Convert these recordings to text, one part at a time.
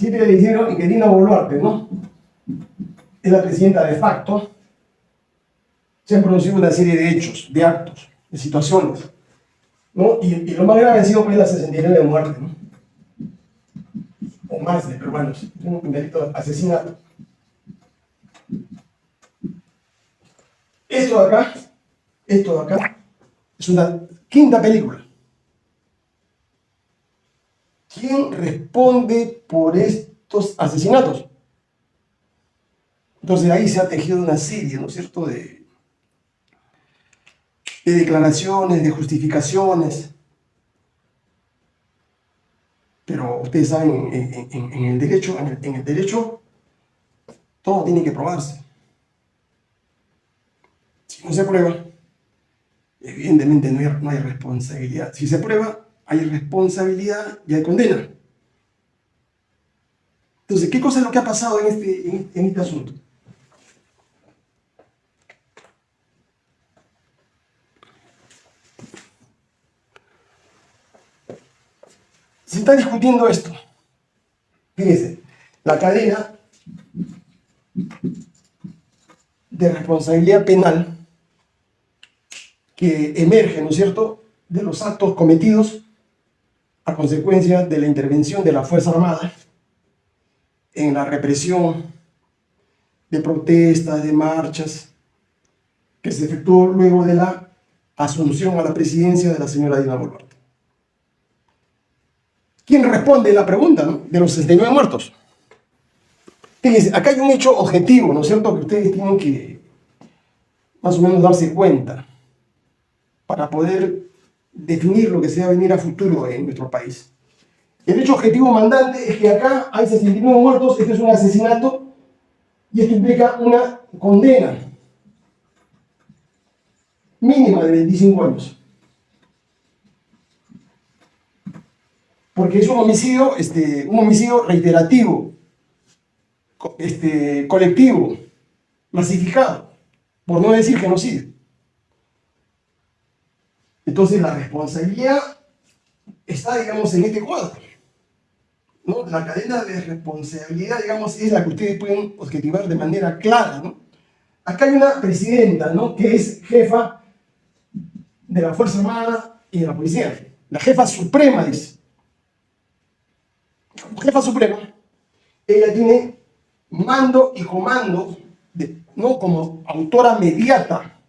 7 de diciembre, en que Dina Boluarte, ¿no?, es la presidenta de facto, se han producido una serie de hechos, de actos, de situaciones, ¿no? Y lo más grave ha sido pues la 69 de muerte, ¿no? O más de peruanos, un delito de asesinato. Esto de acá, es una quinta película. ¿Quién responde por estos asesinatos? Entonces ahí se ha tejido una serie, ¿no es cierto?, de declaraciones, de justificaciones. Pero ustedes saben, en el derecho, todo tiene que probarse. Si no se prueba, evidentemente no hay responsabilidad. Si se prueba, hay responsabilidad y hay condena. Entonces, ¿qué cosa es lo que ha pasado en este asunto? Se está discutiendo esto. Fíjense, la cadena de responsabilidad penal que emerge, ¿no es cierto?, de los actos cometidos a consecuencia de la intervención de la Fuerza Armada en la represión de protestas, de marchas, que se efectuó luego de la asunción a la presidencia de la señora Dina Boluarte. ¿Quién responde la pregunta, ¿no?, de los 69 muertos? Fíjense, acá hay un hecho objetivo, ¿no es cierto?, que ustedes tienen que más o menos darse cuenta para poder definir lo que se va a venir a futuro en nuestro país. El hecho objetivo mandante es que acá hay 69 muertos, esto es un asesinato y esto implica una condena mínima de 25 años. Porque es un homicidio reiterativo, colectivo, masificado, por no decir genocidio. Entonces la responsabilidad está, digamos, en este cuadro, ¿no? La cadena de responsabilidad, digamos, es la que ustedes pueden objetivar de manera clara, ¿no? Acá hay una presidenta, ¿no?, que es jefa de la Fuerza Armada y de la Policía. La jefa suprema dice. Jefa suprema, ella tiene mando y comando, ¿no?, como autora mediata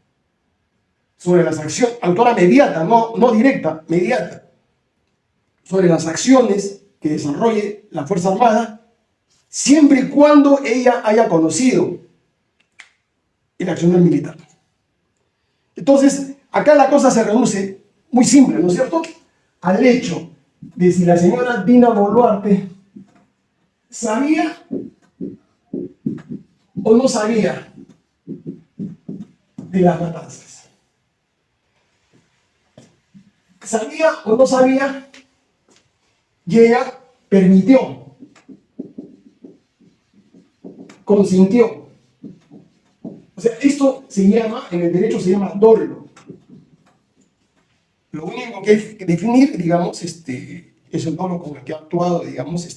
sobre las acciones, autora mediata, no directa, mediata, sobre las acciones que desarrolle la Fuerza Armada, siempre y cuando ella haya conocido el accionar militar. Entonces, acá la cosa se reduce muy simple, ¿no es cierto?, al hecho de si la señora Dina Boluarte sabía o no sabía de las matanzas. ¿Sabía o no sabía? Y ella permitió, consintió. O sea, esto se llama, en el derecho se llama dolo. Lo único que hay que definir, digamos, es el dolo con el que ha actuado, digamos,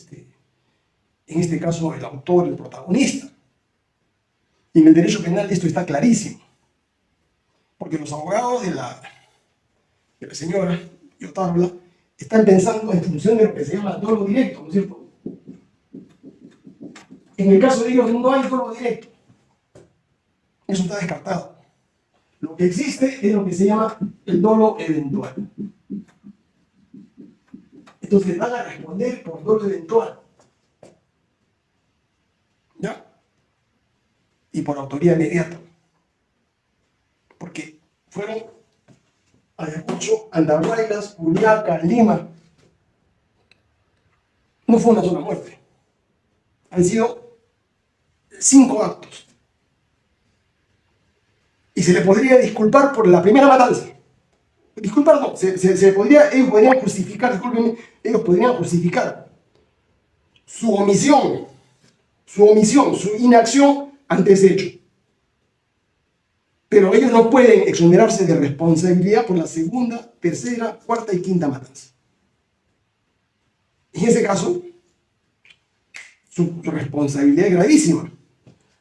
en este caso el autor, el protagonista. Y en el derecho penal esto está clarísimo. Porque los abogados de la señora Yotarla están pensando en función de lo que se llama dolo directo, ¿no es cierto? En el caso de ellos no hay dolo directo. Eso está descartado. Lo que existe es lo que se llama el dolo eventual. Entonces van a responder por dolo eventual, ¿ya?, y por autoría inmediata. Porque fueron Ayacucho, Andahuaylas, Juliaca, Lima. No fue una sola muerte. Han sido 5 actos. Y se le podría disculpar por la primera matanza. Disculpar no, ellos podrían justificar, discúlpenme, ellos podrían justificar su omisión, su inacción ante ese hecho. Pero ellos no pueden exonerarse de responsabilidad por la segunda, tercera, cuarta y quinta matanza. En ese caso, su responsabilidad es gravísima.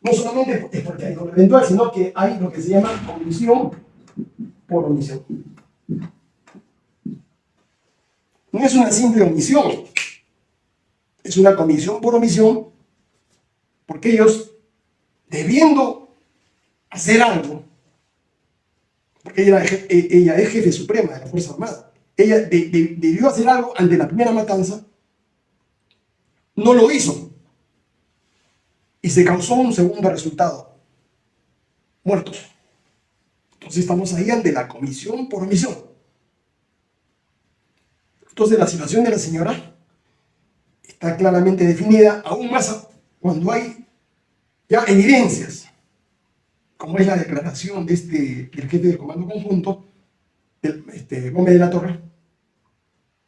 No solamente es porque hay doble eventual, sino que hay lo que se llama omisión por omisión. No es una simple omisión, es una comisión por omisión, porque ellos, debiendo hacer algo, porque ella es jefe suprema de la Fuerza Armada, ella debió hacer algo ante la primera matanza, no lo hizo, y se causó un segundo resultado: muertos. Entonces estamos ahí ante la comisión por omisión. Entonces la situación de la señora está claramente definida, aún más cuando hay ya evidencias, como es la declaración del jefe del Comando Conjunto, Gómez de la Torre,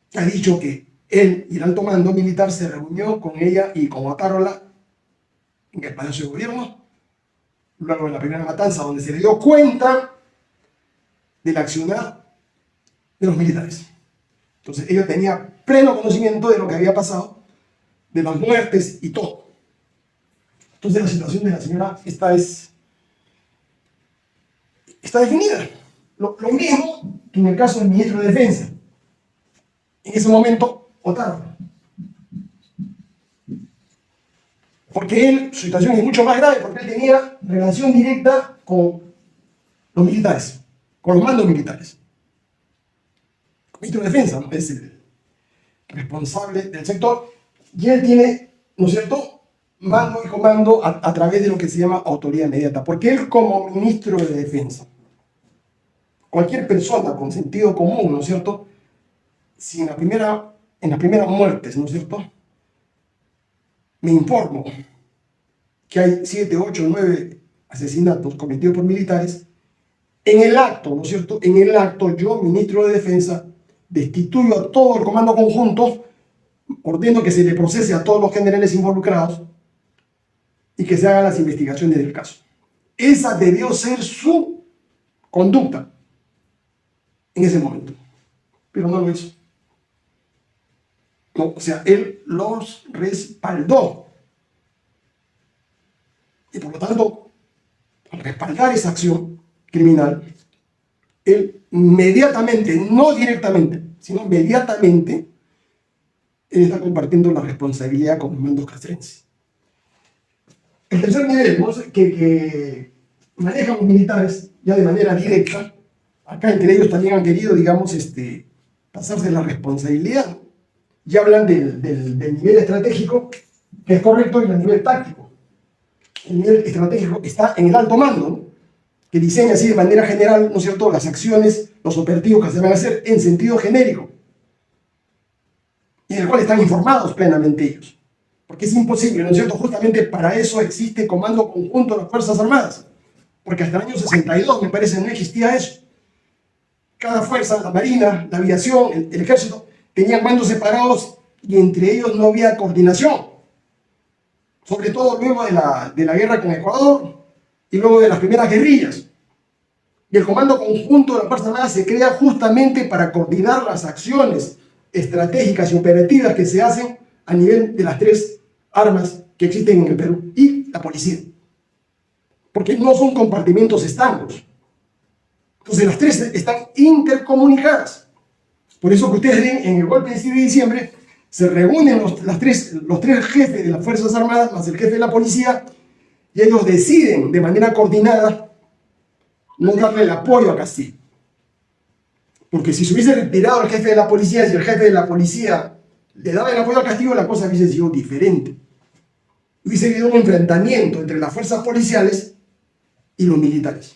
que ha dicho que él y el alto mando militar se reunió con ella y con Otárola en el Palacio de Gobierno, luego de la primera matanza, donde se le dio cuenta del accionar de los militares. Entonces ellos tenían pleno conocimiento de lo que había pasado, de las muertes y todo. Entonces la situación de la señora está definida. Lo mismo que en el caso del ministro de Defensa. En ese momento, Otárola. Porque su situación es mucho más grave, porque él tenía relación directa con los militares, con los mandos militares. El ministro de Defensa, ¿no?, es el responsable del sector, y él tiene, ¿no es cierto?, mando y comando a través de lo que se llama autoridad inmediata. Porque él, como ministro de Defensa, cualquier persona con sentido común, ¿no es cierto?, si en las primeras muertes, ¿no es cierto?, me informo que hay 7, 8, 9 asesinatos cometidos por militares, en el acto, ¿no es cierto?, en el acto yo, ministro de Defensa, destituyo a todo el comando conjunto, ordeno que se le procese a todos los generales involucrados y que se hagan las investigaciones del caso. Esa debió ser su conducta en ese momento, pero no lo hizo. No, o sea, él los respaldó. Y por lo tanto, al respaldar esa acción criminal, él inmediatamente, no directamente, sino inmediatamente, él está compartiendo la responsabilidad con los mandos castrenses. El tercer nivel, ¿no?, que manejan los militares ya de manera directa, acá entre ellos también han querido, digamos, pasarse la responsabilidad. Ya hablan del nivel estratégico, que es correcto, y el nivel táctico. El nivel estratégico está en el alto mando, ¿no?, que diseña así de manera general, ¿no es cierto?, las acciones, los operativos que se van a hacer en sentido genérico, y en el cual están informados plenamente ellos. Porque es imposible, ¿no es cierto? Justamente para eso existe Comando Conjunto de las Fuerzas Armadas. Porque hasta el año 62, me parece, no existía eso. Cada fuerza, la Marina, la Aviación, el Ejército, tenían mandos separados y entre ellos no había coordinación. Sobre todo luego de la guerra con Ecuador y luego de las primeras guerrillas. Y el Comando Conjunto de las Fuerzas Armadas se crea justamente para coordinar las acciones estratégicas y operativas que se hacen a nivel de las tres armas que existen en el Perú y la policía. Porque no son compartimentos estancos. Entonces las tres están intercomunicadas. Por eso que ustedes ven en el golpe del 7 de diciembre, se reúnen los tres jefes de las Fuerzas Armadas más el jefe de la policía y ellos deciden de manera coordinada no darle el apoyo a Castillo. Porque si se hubiese retirado el jefe de la policía, si el jefe de la policía le daba el apoyo a Castillo, la cosa hubiese sido diferente. Hubiese habido un enfrentamiento entre las fuerzas policiales y los militares.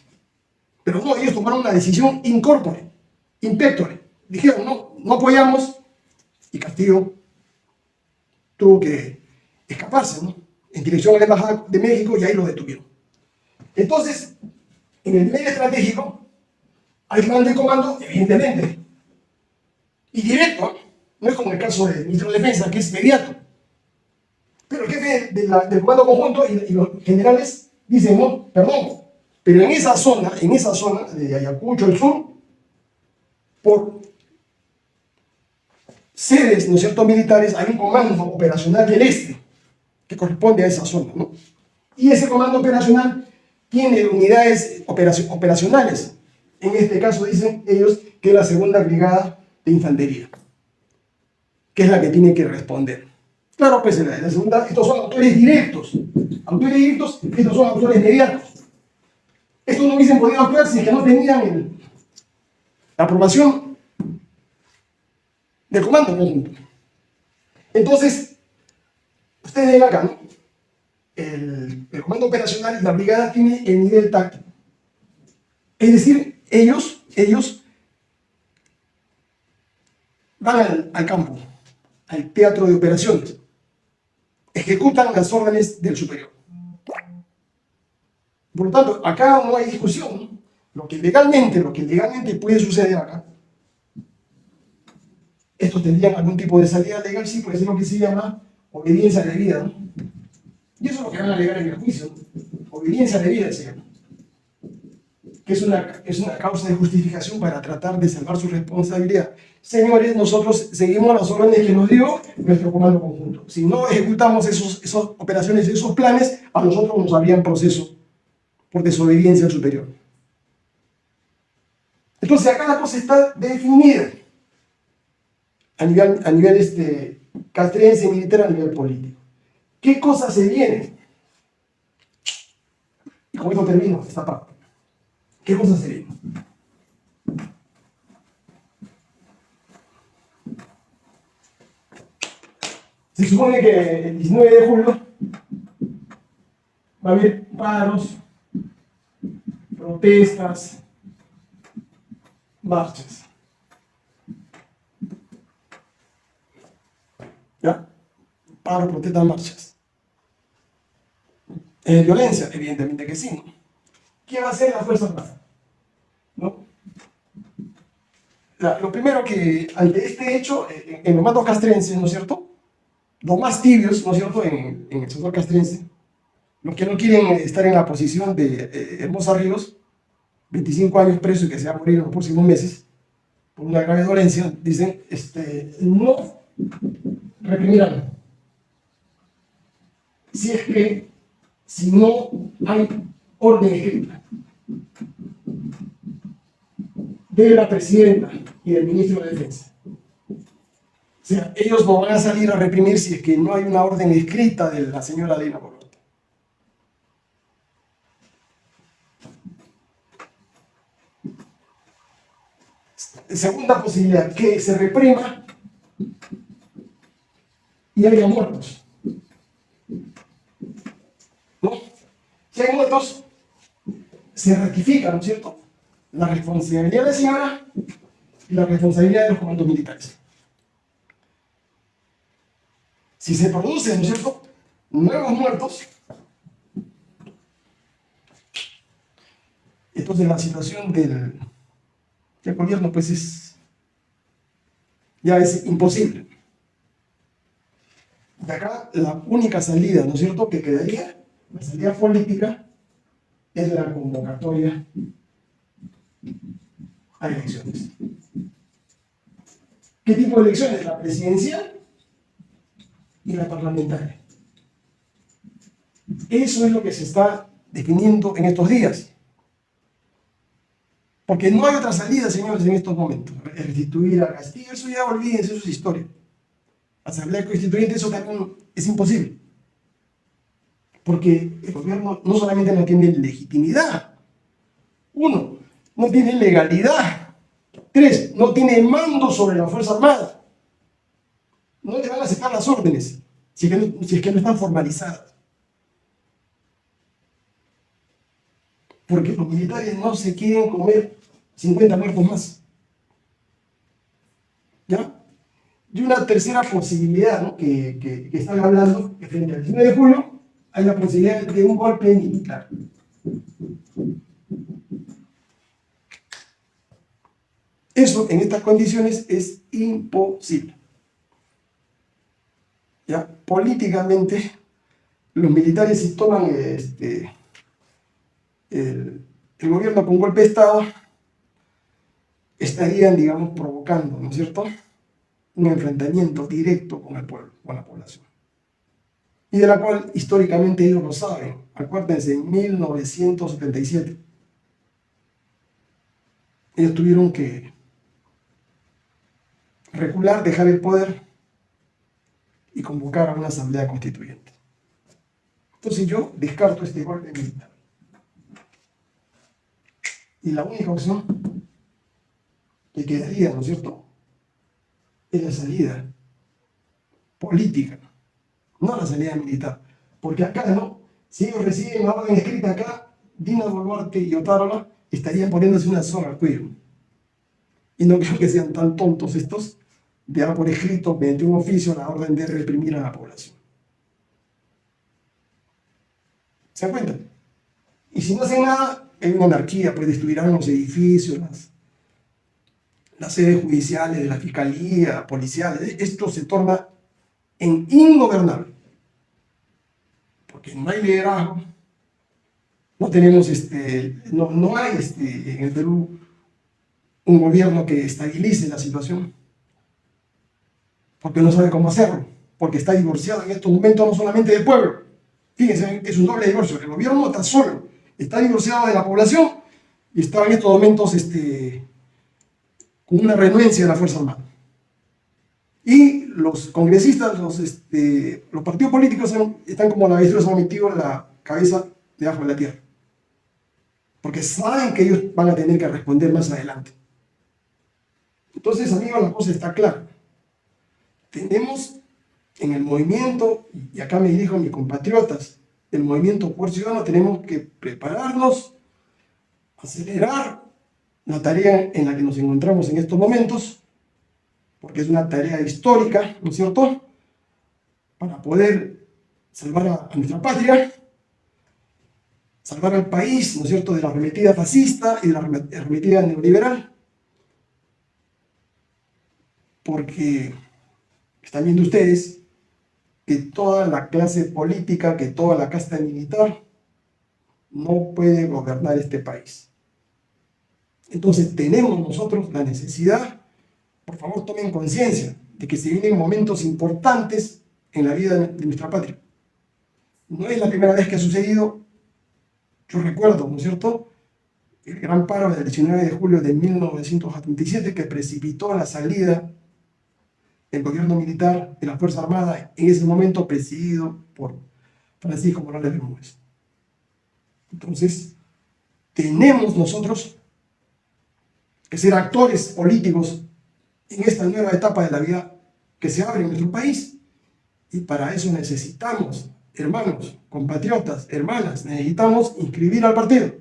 Pero no, ellos tomaron una decisión in corpore, in pectore. Dijeron, no apoyamos, y Castillo tuvo que escaparse, ¿no?, en dirección a la Embajada de México, y ahí lo detuvieron. Entonces, en el nivel estratégico, hay mando y comando, evidentemente, y directo, ¿eh? No es como el caso del ministro de Defensa, que es inmediato. Pero el jefe del comando conjunto y los generales dicen, no, perdón, pero en esa zona de Ayacucho, el sur, por sedes, ¿no es cierto?, militares, hay un comando operacional del este, que corresponde a esa zona, ¿no? Y ese comando operacional tiene unidades operacionales. En este caso dicen ellos que es la segunda brigada de infantería, que es la que tiene que responder. Claro, pues la segunda, estos son autores directos. Autores directos, estos son autores inmediatos. Estos no hubiesen podido actuar si es que no tenían la aprobación del comando conjunto. Entonces, ustedes ven acá, ¿no? El comando operacional y la brigada tiene el nivel táctico. Es decir, ellos van al campo, al teatro de operaciones, ejecutan las órdenes del superior. Por lo tanto, acá no hay discusión, ¿no? Lo que legalmente puede suceder acá, estos tendrían algún tipo de salida legal, sí, puede ser lo que se llama obediencia debida, ¿no? Y eso es lo que van a alegar en el juicio, ¿no? Obediencia debida se llama, que es una causa de justificación para tratar de salvar su responsabilidad. Señores, nosotros seguimos las órdenes que nos dio nuestro comando conjunto. Si no ejecutamos esas operaciones, esos planes, a nosotros nos habrían proceso por desobediencia al superior. Entonces acá la cosa está definida a nivel castrense, militar, a nivel político. ¿Qué cosas se vienen? Y con esto termino esta parte. ¿Qué cosas se vienen? Se supone que el 19 de julio va a haber paros, protestas, marchas. ¿Ya? Paro, protestas, marchas. Violencia, evidentemente que sí, ¿no? ¿Qué va a hacer la Fuerza Armada? ¿No? Lo primero que, ante este hecho, en los mandos castrenses, ¿no es cierto? Los más tibios, ¿no es cierto?, en el sector castrense, los que no quieren estar en la posición de Hermosa Ríos, 25 años preso y que se va a morir en los próximos meses por una grave dolencia, dicen, no reprimirán. Si no hay orden escrita de la presidenta y del ministro de Defensa. O sea, ellos no van a salir a reprimir si es que no hay una orden escrita de la señora Dina Boluarte. Segunda posibilidad, que se reprima y haya muertos. ¿No? Si hay muertos, se ratifica, ¿no es cierto?, la responsabilidad de la señora y la responsabilidad de los comandos militares. Si se producen, ¿no es cierto?, nuevos muertos, entonces la situación del gobierno pues ya es imposible. De acá la única salida, ¿no es cierto?, que quedaría, la salida política, es la convocatoria a elecciones. ¿Qué tipo de elecciones? La presidencial y la parlamentaria. Eso es lo que se está definiendo en estos días. Porque no hay otra salida, señores, en estos momentos. Restituir a Castillo, eso ya olvídense, eso es historia. Asamblea Constituyente, eso también es imposible. Porque el gobierno no solamente no tiene legitimidad, uno, no tiene legalidad, tres, no tiene mando sobre la Fuerza Armada. No le van a aceptar las órdenes si es que no están formalizadas. Porque los militares no se quieren comer 50 muertos más. ¿Ya? Y una tercera posibilidad, ¿no?, que están hablando, que frente al 19 de julio hay la posibilidad de un golpe militar. Eso en estas condiciones es imposible. ¿Ya? Políticamente, los militares, si toman el gobierno con golpe de Estado, estarían, digamos, provocando, ¿no es cierto?, un enfrentamiento directo con el pueblo, con la población. y de la cual históricamente ellos lo saben. Acuérdense, en 1977 ellos tuvieron que recular, dejar el poder y convocar a una asamblea constituyente. Entonces yo descarto este golpe militar. Y la única opción que quedaría, ¿no es cierto?, es la salida política, no la salida militar. Porque acá, ¿no? Si ellos reciben la orden escrita acá, Dina Boluarte y Otárola estarían poniéndose una soga al cuello. Y no creo que sean tan tontos estos de dar por escrito, mediante un oficio, la orden de reprimir a la población. ¿Se dan cuenta? Y si no hacen nada, hay una anarquía, pues destruirán los edificios, las sedes judiciales de la fiscalía, policiales. Esto se torna en ingobernable. Porque no hay liderazgo, no tenemos, no hay en el Perú un gobierno que estabilice la situación, porque no sabe cómo hacerlo, porque está divorciado en estos momentos no solamente del pueblo. Fíjense, es un doble divorcio. El gobierno está solo, está divorciado de la población y está en estos momentos con una renuencia de la Fuerza Armada. Y los congresistas, los partidos políticos están como la avestruz, han metido la cabeza debajo de la tierra. Porque saben que ellos van a tener que responder más adelante. Entonces, amigos, la cosa está clara. Tenemos en el movimiento, y acá me dirijo a mis compatriotas, el movimiento Poder Ciudadano, tenemos que prepararnos, acelerar la tarea en la que nos encontramos en estos momentos, porque es una tarea histórica, ¿no es cierto?, para poder salvar a nuestra patria, salvar al país, ¿no es cierto?, de la arremetida fascista y de la arremetida neoliberal, porque están viendo ustedes que toda la clase política, que toda la casta militar no puede gobernar este país. Entonces tenemos nosotros la necesidad, por favor tomen conciencia, de que se vienen momentos importantes en la vida de nuestra patria. No es la primera vez que ha sucedido. Yo recuerdo, ¿no es cierto?, el gran paro del 19 de julio de 1977 que precipitó la salida del gobierno militar de la Fuerza Armada, en ese momento presidido por Francisco Morales Bermúdez. Entonces, tenemos nosotros que ser actores políticos en esta nueva etapa de la vida que se abre en nuestro país. Y para eso necesitamos, hermanos, compatriotas, hermanas, necesitamos inscribir al partido.